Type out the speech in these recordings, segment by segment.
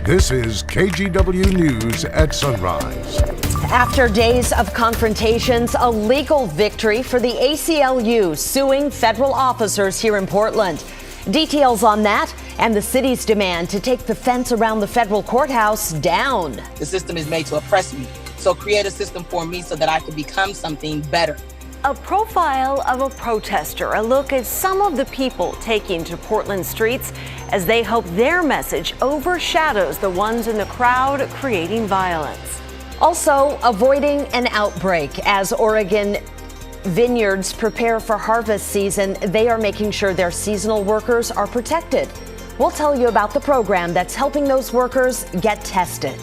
This is KGW News at Sunrise. After days of confrontations, a legal victory for the ACLU suing federal officers here in Portland. Details on that and the city's demand to take the fence around the federal courthouse down. The system is made to oppress me, so create a system for me so that I can become something better. A profile of a protester, a look at some of the people taking to Portland streets as they hope their message overshadows the ones in the crowd creating violence. Also, avoiding an outbreak as Oregon vineyards prepare for harvest season. They are making sure their seasonal workers are protected. We'll tell you about the program that's helping those workers get tested.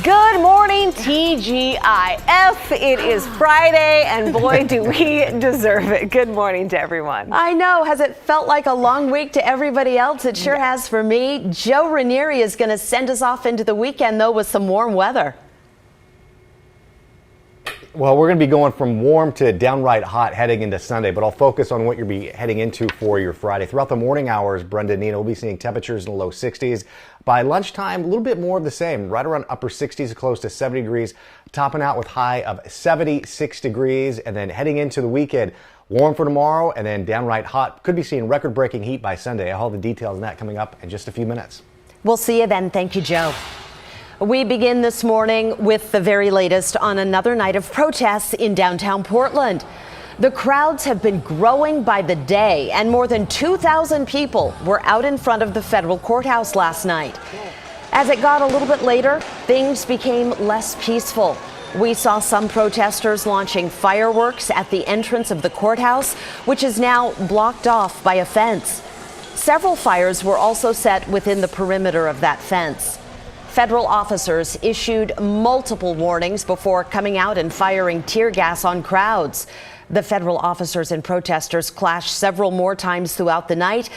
Good morning, TGIF. It is Friday, and boy, do we deserve it. Good morning to everyone. I know. Has it felt like a long week to everybody else? It sure has for me. Joe Ranieri is going to send us off into the weekend, though, with some warm weather. Well, we're going to be going from warm to downright hot heading into Sunday, but I'll focus on what you'll be heading into for your Friday. Throughout the morning hours, Brenda and Nina will be seeing temperatures in the low 60s. By lunchtime, a little bit more of the same, right around upper 60s, close to 70 degrees, topping out with high of 76 degrees. And then heading into the weekend, warm for tomorrow and then downright hot. Could be seeing record-breaking heat by Sunday. I'll have the details on that coming up in just a few minutes. We'll see you then. Thank you, Joe. We begin this morning with the very latest on another night of protests in downtown Portland. The crowds have been growing by the day, and more than 2,000 people were out in front of the federal courthouse last night. As it got a little bit later, things became less peaceful. We saw some protesters launching fireworks at the entrance of the courthouse, which is now blocked off by a fence. Several fires were also set within the perimeter of that fence. Federal officers issued multiple warnings before coming out and firing tear gas on crowds. The federal officers and protesters clashed several more times throughout the night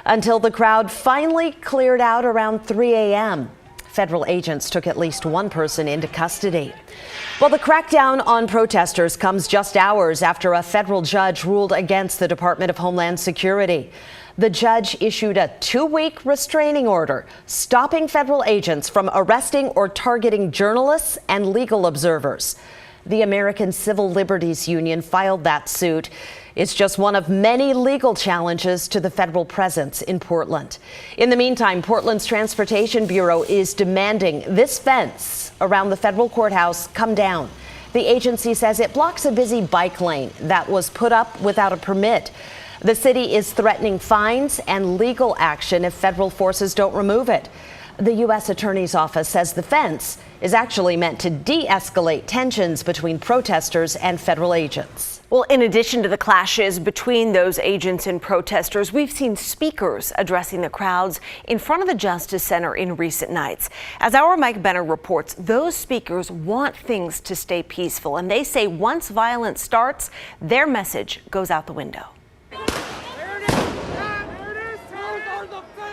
until the crowd finally cleared out around 3 a.m. Federal agents took at least one person into custody. Well, the crackdown on protesters comes just hours after a federal judge ruled against the Department of Homeland Security. The judge issued a 2-week restraining order, stopping federal agents from arresting or targeting journalists and legal observers. The American Civil Liberties Union filed that suit. It's just one of many legal challenges to the federal presence in Portland. In the meantime, Portland's Transportation Bureau is demanding this fence around the federal courthouse come down. The agency says it blocks a busy bike lane that was put up without a permit. The city is threatening fines and legal action if federal forces don't remove it. The U.S. Attorney's Office says the fence is actually meant to de-escalate tensions between protesters and federal agents. Well, in addition to the clashes between those agents and protesters, we've seen speakers addressing the crowds in front of the Justice Center in recent nights. As our Mike Benner reports, those speakers want things to stay peaceful, and they say once violence starts, their message goes out the window.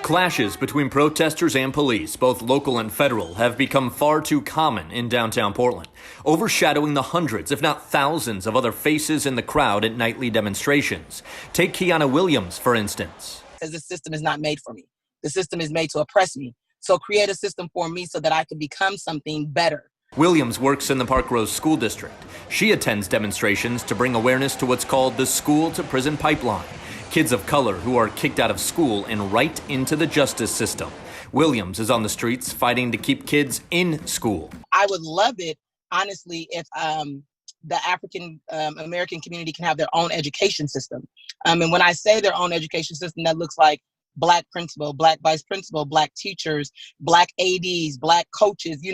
Clashes between protesters and police, both local and federal, have become far too common in downtown Portland, overshadowing the hundreds, if not thousands, of other faces in the crowd at nightly demonstrations. Take Kiana Williams, for instance. Because the system is not made for me. The system is made to oppress me. So create a system for me so that I can become something better. Williams works in the Park Rose School District. She attends demonstrations to bring awareness to what's called the School to Prison Pipeline. Kids of color who are kicked out of school and right into the justice system. Williams is on the streets fighting to keep kids in school. I would love it, honestly, if the African American community can have their own education system. And when I say their own education system, that looks like Black principal, Black vice principal, Black teachers, Black ADs, Black coaches,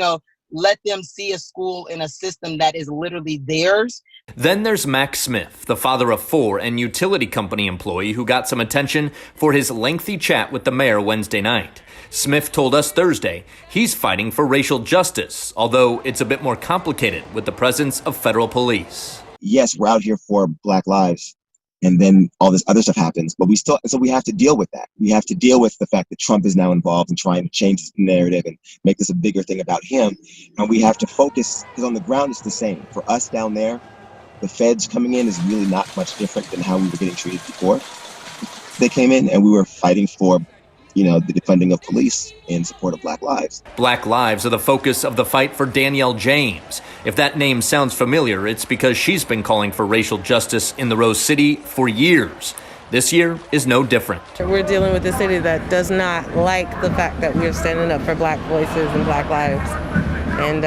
let them see a school in a system that is literally theirs. Then there's Max Smith, the father of 4 and utility company employee who got some attention for his lengthy chat with the mayor Wednesday night. Smith told us Thursday he's fighting for racial justice, although it's a bit more complicated with the presence of federal police. Yes, we're out here for Black lives. And then all this other stuff happens, but we have to deal with that. We have to deal with the fact that Trump is now involved in trying to change his narrative and make this a bigger thing about him. And we have to focus, because on the ground it's the same. For us down there, the feds coming in is really not much different than how we were getting treated before they came in, and we were fighting for the defunding of police in support of Black lives. Black lives are the focus of the fight for Danielle James. If that name sounds familiar, it's because she's been calling for racial justice in the Rose City for years. This year is no different. We're dealing with a city that does not like the fact that we're standing up for Black voices and Black lives. And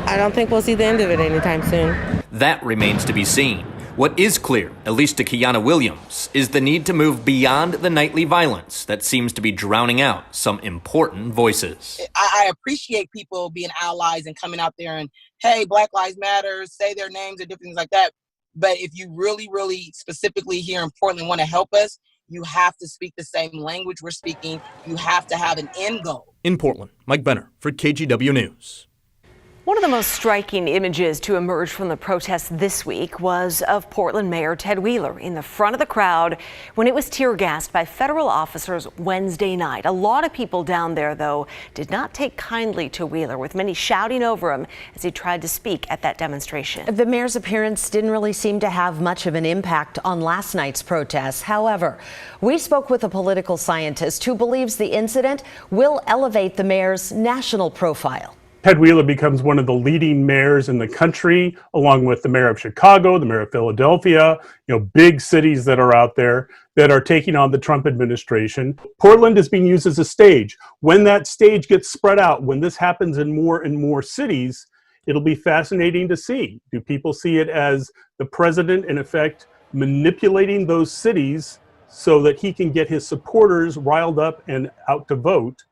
I don't think we'll see the end of it anytime soon. That remains to be seen. What is clear, at least to Kiana Williams, is the need to move beyond the nightly violence that seems to be drowning out some important voices. I appreciate people being allies and coming out there and, hey, Black Lives Matter, say their names and different things like that. But if you really, really specifically here in Portland want to help us, you have to speak the same language we're speaking. You have to have an end goal. In Portland, Mike Benner for KGW News. One of the most striking images to emerge from the protests this week was of Portland Mayor Ted Wheeler in the front of the crowd when it was tear gassed by federal officers Wednesday night. A lot of people down there, though, did not take kindly to Wheeler, with many shouting over him as he tried to speak at that demonstration. The mayor's appearance didn't really seem to have much of an impact on last night's protests. However, we spoke with a political scientist who believes the incident will elevate the mayor's national profile. Ted Wheeler becomes one of the leading mayors in the country, along with the mayor of Chicago, the mayor of Philadelphia, big cities that are out there that are taking on the Trump administration. Portland is being used as a stage. When that stage gets spread out, when this happens in more and more cities, it'll be fascinating to see. Do people see it as the president, in effect, manipulating those cities so that he can get his supporters riled up and out to vote?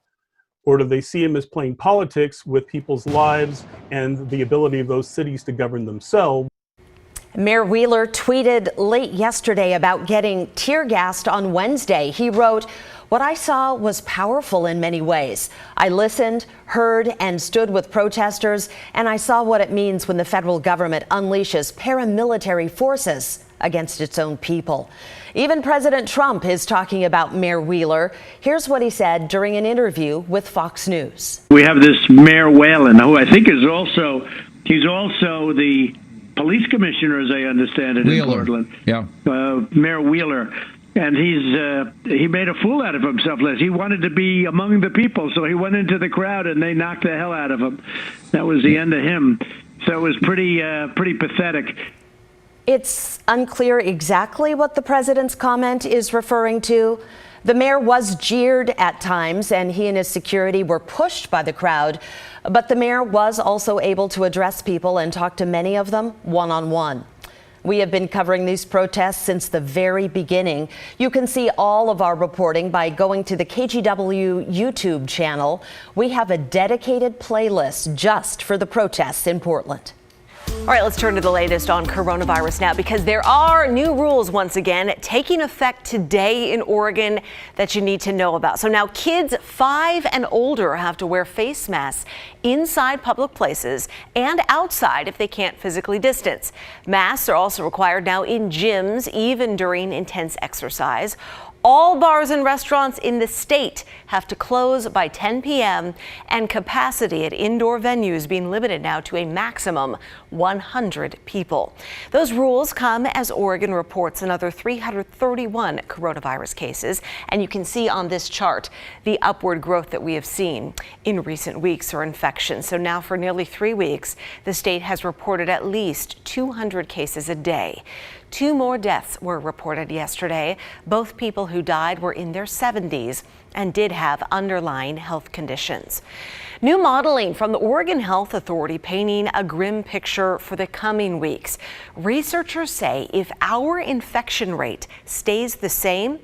Or do they see him as playing politics with people's lives and the ability of those cities to govern themselves? Mayor Wheeler tweeted late yesterday about getting tear gassed on Wednesday. He wrote, "What I saw was powerful in many ways. I listened, heard, and stood with protesters, and I saw what it means when the federal government unleashes paramilitary forces against its own people." Even President Trump is talking about Mayor Wheeler. Here's what he said during an interview with Fox News. We have this Mayor Whalen, who I think he's also the police commissioner, as I understand it, in Portland. Yeah. Mayor Wheeler. And he made a fool out of himself. He wanted to be among the people, so he went into the crowd and they knocked the hell out of him. That was the end of him. So it was pretty pathetic. It's unclear exactly what the president's comment is referring to. The mayor was jeered at times, and he and his security were pushed by the crowd. But the mayor was also able to address people and talk to many of them one-on-one. We have been covering these protests since the very beginning. You can see all of our reporting by going to the KGW YouTube channel. We have a dedicated playlist just for the protests in Portland. All right, let's turn to the latest on coronavirus now, because there are new rules once again taking effect today in Oregon that you need to know about. So now kids 5 and older have to wear face masks inside public places and outside if they can't physically distance. Masks are also required now in gyms, even during intense exercise. All bars and restaurants in the state have to close by 10 p.m. and capacity at indoor venues being limited now to a maximum 100 people. Those rules come as Oregon reports another 331 coronavirus cases, and you can see on this chart the upward growth that we have seen in recent weeks or infections. So now for nearly 3 weeks, the state has reported at least 200 cases a day. 2 more deaths were reported yesterday. Both people who died were in their 70s and did have underlying health conditions. New modeling from the Oregon Health Authority painting a grim picture for the coming weeks. Researchers say if our infection rate stays the same,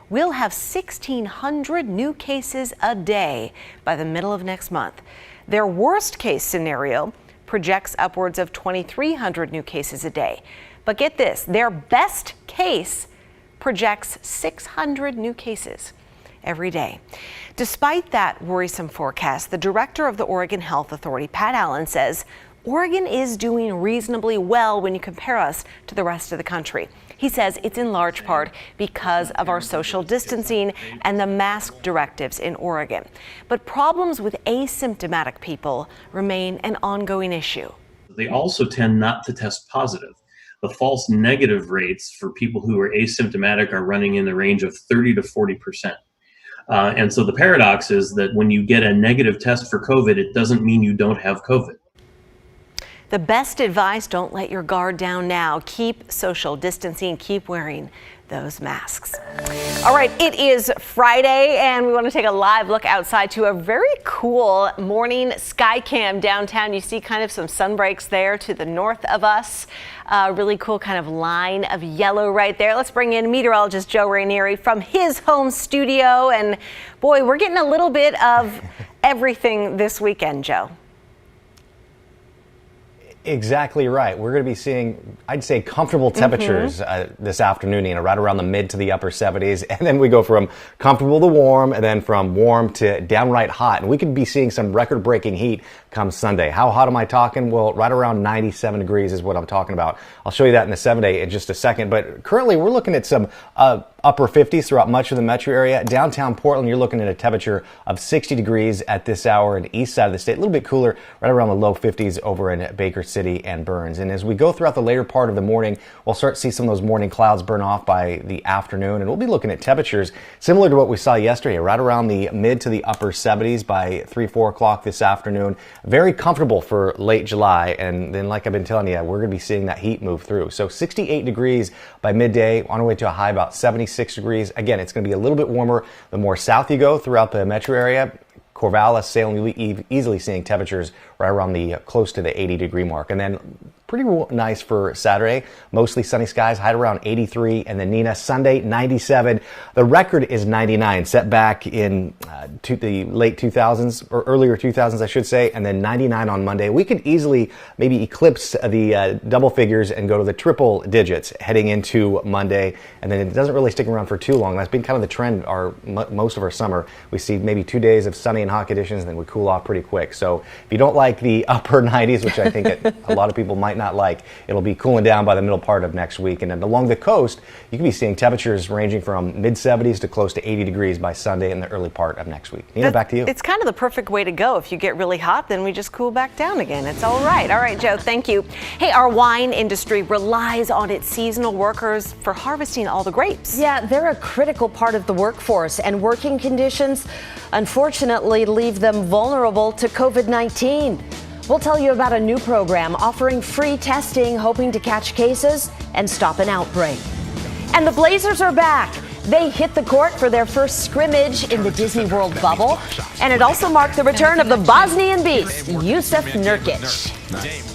we'll have 1,600 new cases a day by the middle of next month. Their worst case scenario projects upwards of 2,300 new cases a day. But get this, their best case projects 600 new cases every day. Despite that worrisome forecast, the director of the Oregon Health Authority, Pat Allen, says Oregon is doing reasonably well when you compare us to the rest of the country. He says it's in large part because of our social distancing and the mask directives in Oregon. But problems with asymptomatic people remain an ongoing issue. They also tend not to test positive. the false negative rates for people who are asymptomatic are running in the range of 30 to 40%. And so the paradox is that when you get a negative test for COVID, it doesn't mean you don't have COVID. The best advice, don't let your guard down now. Keep social distancing, keep wearing those masks. All right, it is Friday and we want to take a live look outside to a very cool morning sky cam downtown. You see kind of some sunbreaks there to the north of us. Really cool kind of line of yellow right there. Let's bring in meteorologist Joe Rainieri from his home studio. And boy, we're getting a little bit of everything this weekend, Joe. Exactly right. We're going to be seeing, I'd say, comfortable temperatures this afternoon, right around the mid to the upper 70s. And then we go from comfortable to warm and then from warm to downright hot. And we could be seeing some record-breaking heat come Sunday. How hot am I talking? Well, right around 97 degrees is what I'm talking about. I'll show you that in the 7-day in just a second. But currently, we're looking at some upper 50s throughout much of the metro area. Downtown Portland, you're looking at a temperature of 60 degrees at this hour in the east side of the state. A little bit cooler, right around the low 50s over in Baker City and Burns. And as we go throughout the later part of the morning, we'll start to see some of those morning clouds burn off by the afternoon. And we'll be looking at temperatures similar to what we saw yesterday, right around the mid to the upper 70s by 3-4 o'clock this afternoon. Very comfortable for late July. And then, like I've been telling you, we're going to be seeing that heat move through. So 68 degrees by midday, on our way to a high about 76 degrees. Again, it's going to be a little bit warmer the more south you go throughout the metro area. Corvallis, Salem, you'll be easily seeing temperatures right around the close to the 80-degree mark. And then pretty nice for Saturday. Mostly sunny skies, high around 83. And then Nina, Sunday, 97. The record is 99, set back in the late 2000s, or earlier 2000s, I should say. And then 99 on Monday. We could easily maybe eclipse the double figures and go to the triple digits heading into Monday. And then it doesn't really stick around for too long. That's been kind of the trend most of our summer. We see maybe 2 days of sunny and hot conditions, and then we cool off pretty quick. So if you don't like the upper 90s, which I think a lot of people might not like, it'll be cooling down by the middle part of next week. And then along the coast, you can be seeing temperatures ranging from mid 70s to close to 80 degrees by Sunday in the early part of next week. Nina, back to you. It's kind of the perfect way to go. If you get really hot, then we just cool back down again. It's all right. All right, Joe, thank you. Hey, our wine industry relies on its seasonal workers for harvesting all the grapes. Yeah, they're a critical part of the workforce, and working conditions, unfortunately, leave them vulnerable to COVID-19. We'll tell you about a new program offering free testing, hoping to catch cases and stop an outbreak. And the Blazers are back. They hit the court for their first scrimmage in the Disney World bubble. And it also marked the return of the Bosnian beast, Jusuf Nurkic.